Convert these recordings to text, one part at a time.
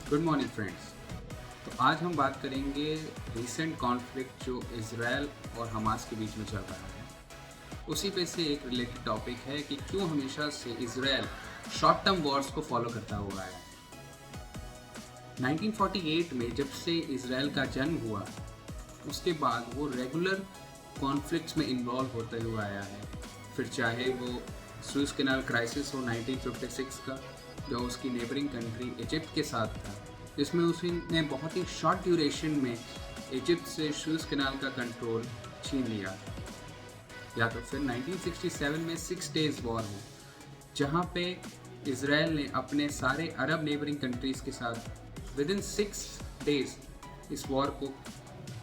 Good morning friends. तो आज हम बात करेंगे रिसेंट कॉन्फ्लिक्ट जो इज़राइल और हमास के बीच में चल रहा है। उसी पे से एक रिलेटेड टॉपिक है कि क्यों हमेशा से इज़राइल शॉर्ट टर्म वॉर्स को फॉलो करता हुआ है। 1948 में जब से इज़राइल का जन्म हुआ उसके बाद वो रेगुलर कॉन्फ्लिक्ट्स में इन्वॉल्व होते हुए आया है। फिर चाहे वो सुएज़ कैनाल क्राइसिस हो 1956 का, जो उसकी नेबरिंग कंट्री इजिप्ट के साथ था, जिसमें उसने बहुत ही शॉर्ट ड्यूरेशन में इजिप्ट से सुएज़ कैनाल का कंट्रोल छीन लिया, या तो फिर 1967 में 6 डेज़ वॉर हो, जहाँ पे इज़राइल ने अपने सारे अरब नेबरिंग कंट्रीज़ के साथ विदिन 6 डेज़ इस वॉर को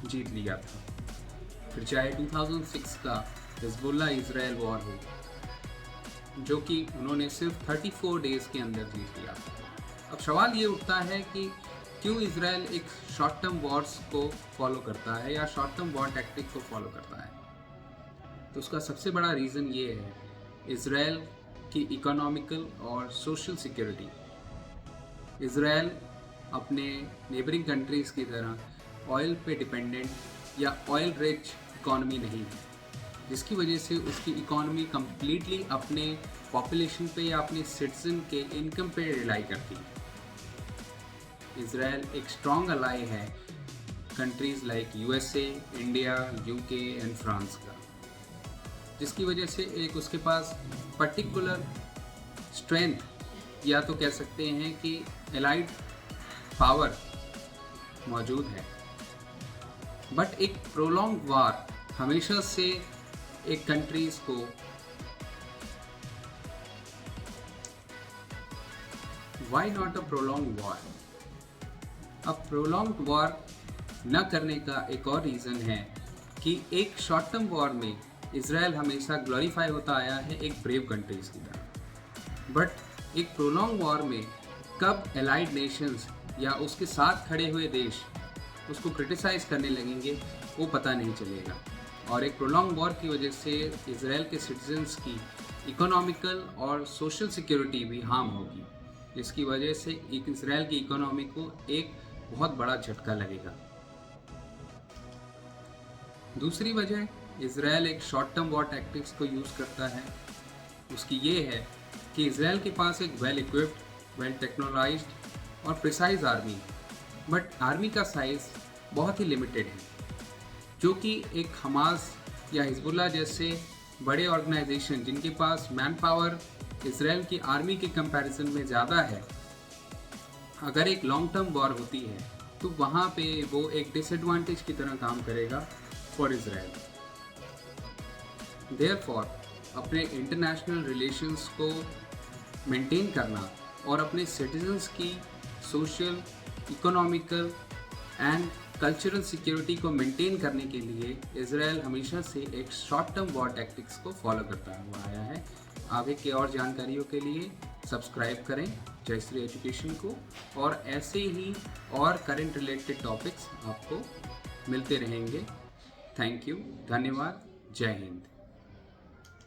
जीत लिया था। फिर चाहे 2006 का हिज़्बुल्लाह इज़राइल वॉर हो, जो कि उन्होंने सिर्फ 34 डेज़ के अंदर जीत लिया। अब सवाल ये उठता है कि क्यों इज़राइल एक शॉर्ट टर्म वॉर्स को फॉलो करता है या शॉर्ट टर्म वॉर टैक्टिक को फॉलो करता है। तो उसका सबसे बड़ा रीज़न ये है इज़राइल की इकोनॉमिकल और सोशल सिक्योरिटी। इज़राइल अपने नेबरिंग कंट्रीज़ की तरह ऑयल पे डिपेंडेंट या ऑयल रिच इकॉनमी नहीं है, जिसकी वजह से उसकी इकॉनमी कम्प्लीटली अपने पॉपुलेशन पे या अपने सिटीजन के इनकम पे रिलाई करती है। इज़राइल एक स्ट्रॉन्ग अलाई है countries like USA, India, UK and France का, जिसकी वजह से एक उसके पास पर्टिकुलर स्ट्रेंथ या तो कह सकते हैं कि एलाइड पावर मौजूद है। बट एक प्रोलॉन्ग वार हमेशा से एक कंट्रीज़ को why not a prolong war. अब प्रोलॉन्ग वॉर न करने का एक और रीज़न है कि एक शॉर्ट टर्म वॉर में इज़राइल हमेशा ग्लोरीफाई होता आया है एक ब्रेव कंट्रीज़ की तरह। बट एक प्रोलॉन्ग वॉर में कब एलाइड नेशंस या उसके साथ खड़े हुए देश उसको क्रिटिसाइज़ करने लगेंगे वो पता नहीं चलेगा, और एक प्रोलॉन्ग वॉर की वजह से इज़राइल के सिटीजन्स की इकोनॉमिकल और सोशल सिक्योरिटी भी हार्म होगी, जिसकी वजह से इज़राइल की इकोनॉमी को एक बहुत बड़ा झटका लगेगा। दूसरी वजह इज़राइल एक शॉर्ट टर्म वॉर टैक्टिक्स को यूज़ करता है, उसकी ये है कि इज़राइल के पास एक वेल इक्विप्ड, वेल टेक्नोलॉइज्ड और प्रिसाइज आर्मी है, बट आर्मी का साइज़ बहुत ही लिमिटेड है, जो कि एक हमास या हिज़्बुल्लाह जैसे बड़े ऑर्गेनाइजेशन जिनके पास मैन पावर इज़राइल की आर्मी के कंपैरिजन में ज़्यादा है, अगर एक लॉन्ग टर्म वॉर होती है तो वहाँ पे वो एक डिसएडवांटेज की तरह काम करेगा फॉर इज़राइल। देयरफॉर अपने इंटरनेशनल रिलेशंस को मेंटेन करना और अपने सिटीजन्स की social, economical and cultural security को मेंटेन करने के लिए इज़राइल हमेशा से एक शॉर्ट टर्म वॉर टैक्टिक्स को फॉलो करता हुआ आया है। आगे की और जानकारियों के लिए सब्सक्राइब करें जयश्री एजुकेशन को, और ऐसे ही और करंट रिलेटेड टॉपिक्स आपको मिलते रहेंगे। थैंक यू, धन्यवाद, जय हिंद।